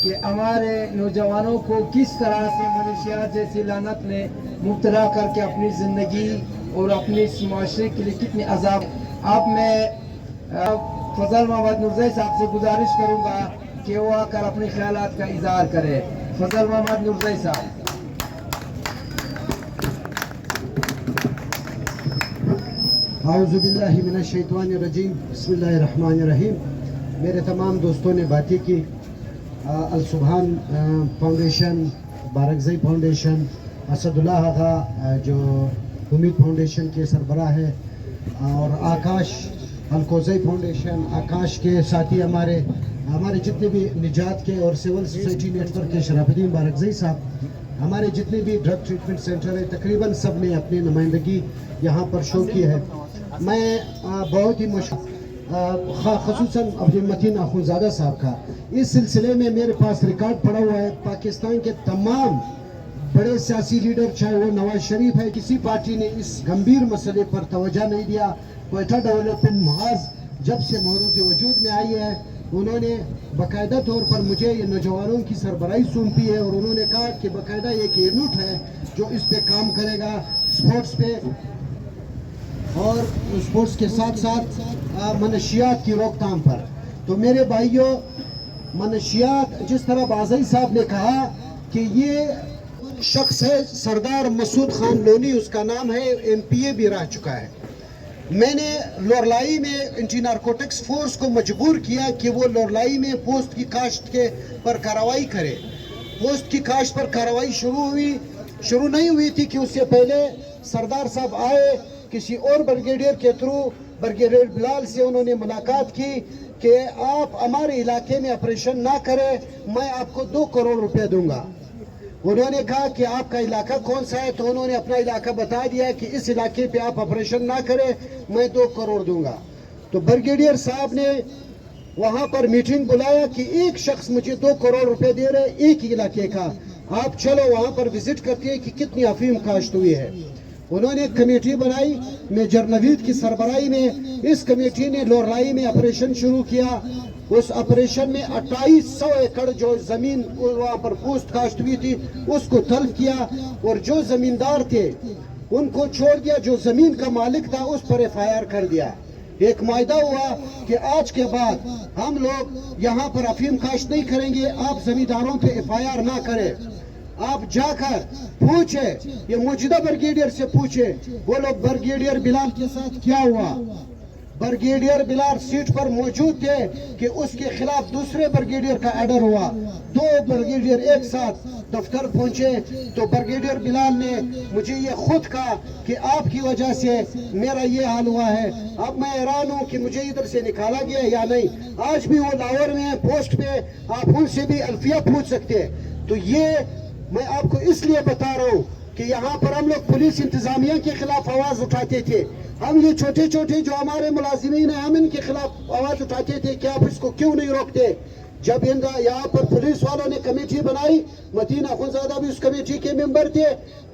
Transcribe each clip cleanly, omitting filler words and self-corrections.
کہ हमारे नौजवानों को किस तरह से मनशियात जैसी लानत में मुब्तला करके अपनी ज़िंदगी और अपने इस माशरे के लिए कितने अजाब। अब मैं फजल मोहम्मद नूरजई साहब से गुजारिश करूँगा कि वो आकर अपने ख्यालात का इजहार करे। फजल मोहम्मद नूरजई साहब। आऊज़ु बिल्लाहि मिनश शैतानिर रजीम, बिस्मिल्लाहिर रहमानिर रहीम। मेरे तमाम दोस्तों ने बातें की। अल सुभान फाउंडेशन, बारकज़ई फाउंडेशन, असदुल्लाह आगा जो उम्मीद फाउंडेशन के सरबराह है, और आकाश अलकोज़ई फाउंडेशन, आकाश के साथी हमारे जितने भी निजात के और सिविल सोसाइटी नेटवर्क के शराफुद्दीन बारकज़ई साहब, हमारे जितने भी ड्रग ट्रीटमेंट सेंटर है, तकरीबन सब ने अपनी नुमाइंदगी यहाँ पर शो की है। मैं बहुत ही ख़ुसूसन अपने मतीन अख़ुनज़ादा साहब का इस सिलसिले में मेरे पास रिकॉर्ड पड़ा हुआ है। पाकिस्तान के तमाम बड़े सियासी लीडर, चाहे वो नवाज शरीफ है, किसी पार्टी ने इस गंभीर मसले पर तवज्जो नहीं दिया। क्वेटा डेवलपमेंट महाज जब से मौजूद वजूद में आई है, उन्होंने बाकायदा तौर पर मुझे ये नौजवानों की सरबराही सौंपी है, और उन्होंने कहा कि बाकायदा एक यूनिट है जो इस पे काम करेगा, स्पोर्ट्स पे, और स्पोर्ट्स के साथ साथ मनशियात की रोकथाम पर। तो मेरे भाइयों, मनशियात, जिस तरह बाज़ई साहब ने कहा कि ये शख्स है सरदार मसूद खान लोनी, उसका नाम है, MPA भी रह चुका है। मैंने लोरलाई में एंटी नारकोटिक्स फोर्स को मजबूर किया कि वो लोरलाई में पोस्ट की काश्त के पर कार्रवाई करे। पोस्ट की काश्त पर कार्रवाई शुरू नहीं हुई थी कि उससे पहले सरदार साहब आए, किसी और ब्रिगेडियर के थ्रू ब्रिगेडियर बिलाल से उन्होंने मुलाकात की कि आप हमारे इलाके में ऑपरेशन ना करें, मैं आपको 2 करोड़ रुपए दूंगा। उन्होंने कहा कि आपका इलाका कौन सा है, तो उन्होंने अपना इलाका बता दिया कि इस इलाके पे आप ऑपरेशन ना करें, मैं 2 करोड़ दूंगा। तो ब्रिगेडियर साहब ने वहां पर मीटिंग बुलाया कि एक शख्स मुझे 2 करोड़ रुपए दे रहे एक ही इलाके का, आप चलो वहां पर विजिट करते हैं कि कितनी अफीम काश्त हुई है। उन्होंने कमेटी बनाई मेजर नवीद की सरबराही में। इस कमेटी ने लोरलाई में ऑपरेशन शुरू किया। उस ऑपरेशन में 2800 एकड़ जो जमीन वहां पर पोस्ट काश्त हुई थी उसको तलब किया, और जो जमींदार थे उनको छोड़ दिया, जो जमीन का मालिक था उस पर FIR कर दिया। एक मायदा हुआ कि आज के बाद हम लोग यहाँ पर अफीम काश्त नहीं करेंगे, आप जमींदारों पे FIR ना करें। आप जाकर पूछे, ये मौजूदा ब्रिगेडियर से पूछे, बोलो ब्रिगेडियर बिलाल के साथ क्या हुआ। ब्रिगेडियर बिलाल सीट पर मौजूद थे कि उसके खिलाफ दूसरे ब्रिगेडियर का ऑर्डर हुआ। 2 ब्रिगेडियर एक साथ दफ्तर पहुंचे, तो ब्रिगेडियर बिलाल ने मुझे ये खुद कहा कि आपकी वजह से मेरा ये हाल हुआ है। अब मैं हैरान हूँ कि मुझे इधर से निकाला गया या नहीं। आज भी वो लाहौर में है पोस्ट पे, आप उनसे भी अल्फिया पूछ सकते हैं। तो ये मैं आपको इसलिए बता रहा हूँ कि यहाँ पर हम लोग पुलिस इंतजामिया के खिलाफ आवाज उठाते थे। हम ये छोटे छोटे जो हमारे मुलाजिमीन हैं, हम इनके खिलाफ आवाज उठाते थे कि आप इसको क्यों नहीं रोकते। जब यहाँ पर पुलिस वालों ने कमेटी बनाई, मतीन अख़ुनज़ादा भी उस कमेटी के मेंबर थे।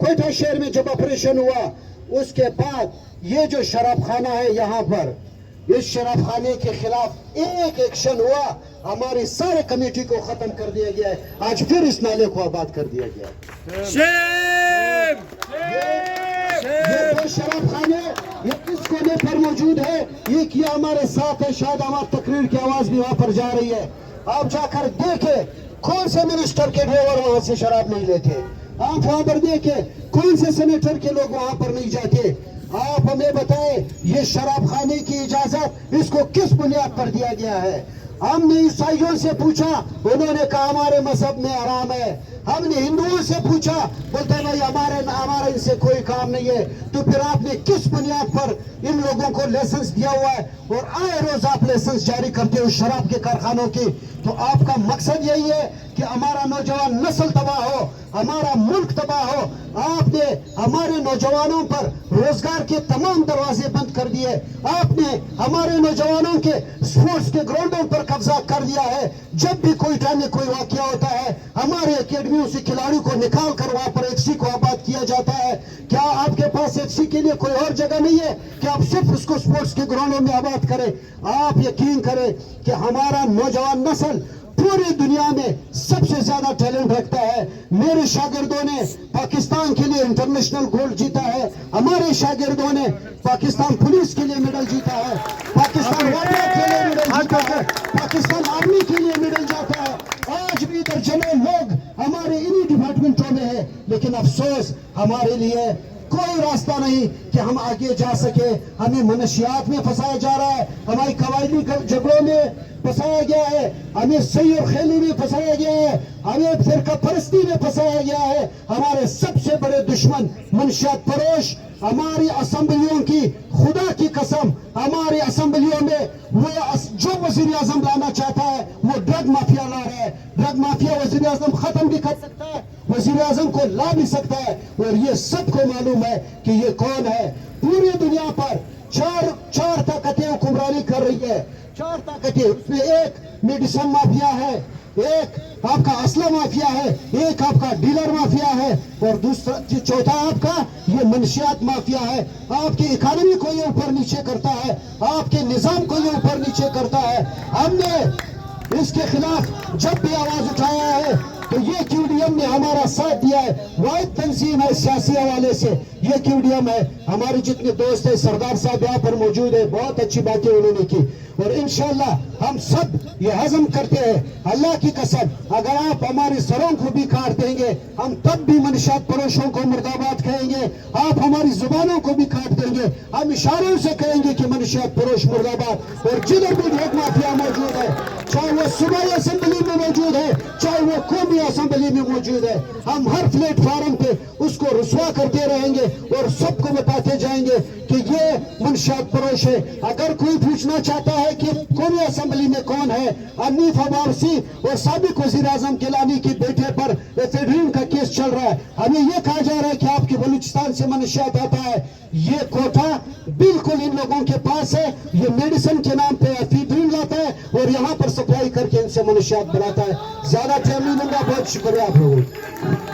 क्वेटा शहर में जब ऑपरेशन हुआ, उसके बाद ये जो शराब खाना है यहाँ पर, इस शराब खाने के खिलाफ एक एक्शन हुआ, हमारी सारे कमेटी को खत्म कर दिया गया है। आज फिर इस नाले को आबाद कर दिया गया है। ये दो शराब खाने ये किस कोने पर मौजूद है, ये किया हमारे साथ है। शायद हमारी तकरीर की आवाज भी वहां पर जा रही है। आप जाकर देखे कौन से मिनिस्टर के ड्राइवर वहां से शराब नहीं लेते। आप वहां पर देखे कौन से सेनेटर के लोग वहां पर नहीं जाते। आप हमें बताएं, ये शराब खाने की इजाजत इसको किस बुनियाद पर दिया गया है। हमने ईसाइयों से पूछा, उन्होंने कहा हमारे मजहब में हराम है। हमने हिंदुओं से पूछा, बोलते भाई हमारा इनसे कोई काम नहीं है। तो फिर आपने किस बुनियाद पर इन लोगों को लाइसेंस दिया हुआ है, और आए रोज आप लाइसेंस जारी करते हो शराब के कारखानों की। तो आपका मकसद यही है कि हमारा नौजवान नस्ल तबाह हो, हमारा मुल्क तबाह हो। आपने हमारे नौजवानों पर रोजगार के तमाम दरवाजे बंद कर दिए। आपने हमारे नौजवानों के स्पोर्ट्स के ग्राउंडों पर कब्जा कर दिया है। जब भी कोई टाइम में कोई वाकया होता है, हमारे अकेडमियों से खिलाड़ियों को निकाल कर वहां पर XC को आबाद किया जाता है। क्या आपके पास XC के लिए कोई और जगह नहीं है कि आप सिर्फ उसको स्पोर्ट्स के ग्राउंडों में आबाद करें? आप यकीन करें कि हमारा नौजवान नस्ल पूरी दुनिया में सबसे ज्यादा टैलेंट रखता है। मेरे शागिर्दों ने पाकिस्तान के लिए इंटरनेशनल गोल्ड जीता है, हमारे शागिर्दों ने पाकिस्तान पुलिस के लिए मेडल जीता है, पाकिस्तान वाटर के लिए मेडल जीता है, पाकिस्तान आर्मी के लिए मेडल जाता है। आज भी दर्जनों लोग हमारे इन्हीं डिपार्टमेंटों में है, लेकिन अफसोस हमारे लिए कोई रास्ता नहीं कि हम आगे जा सके। हमें मनशियात में फंसाया जा रहा है, हमारी कबायली झगड़ों में फंसाया गया है, हमें सही और खेली में फंसाया गया है, हमें फिरका परस्ती में फंसाया गया है। हमारे सबसे बड़े दुश्मन मनशियात फरोश हमारी असेंबलियों की, खुदा की कसम हमारी असेंबलियों में वो जो वजीर आजम लाना चाहता है वो ड्रग माफिया ला रहा है। ड्रग माफिया वजीर आजम खत्म भी कर सकता है, वजीर आजम को ला भी सकता है, और ये सबको मालूम है कि ये कौन है। पूरी दुनिया पर चार ताकतें हुक्मरानी कर रही है, चार ताकतें। उसमें एक मेडिसिन माफिया है, एक आपका असला माफिया है, एक आपका डीलर माफिया है, और दूसरा चौथा आपका ये मनशियात माफिया है। आपकी इकोनॉमी को ये ऊपर नीचे करता है, आपके निजाम को ये ऊपर नीचे करता है। हमने इसके खिलाफ जब भी आवाज उठाया है तो ये क्यूडीएम ने हमारा साथ दिया है। वाहिद तंजीम है सियासी हवाले से ये क्यूडीएम है। हमारे जितने दोस्त हैं, सरदार साहब यहाँ पर मौजूद है, बहुत अच्छी बातें उन्होंने की, और इंशाल्लाह हम सब ये हजम करते हैं। अल्लाह की कसम, अगर आप हमारे सरों को भी काट देंगे हम तब भी मनशियात फरोशों को मुर्दाबाद कहेंगे। आप हमारी जुबानों को भी काट देंगे, हम इशारों से कहेंगे कि मनशियात फरोश मुर्दाबाद। और जिधर भी ड्रग माफिया मौजूद है, चाहे वो सूबाई असेंबली में मौजूद है, चाहे वो कौमी असेंबली में मौजूद है, हम हर प्लेटफार्म पे उसको रुसवा करते रहेंगे और सबको बताते जाएंगे कि ये मनशियात फरोश है। अगर कोई पूछना चाहता है कि कौमी असेंबली में कौन है, अनीफ अबावसी और साबिक वजीर आजम गिलानी के बेटे पर एफिडेविट का केस चल रहा है। हमें ये कहा जा रहा है कि आपके बलूचिस्तान से मनशियात आता है। ये कोटा बिल्कुल इन लोगों के पास है, ये मेडिसिन के नाम पे एफिडेविट लाता है और यहाँ पर सप्लाई करके इनसे मनशियात बनाता है। ज्यादा टाइम नहीं लूंगा, बहुत शुक्रिया आप लोगों को।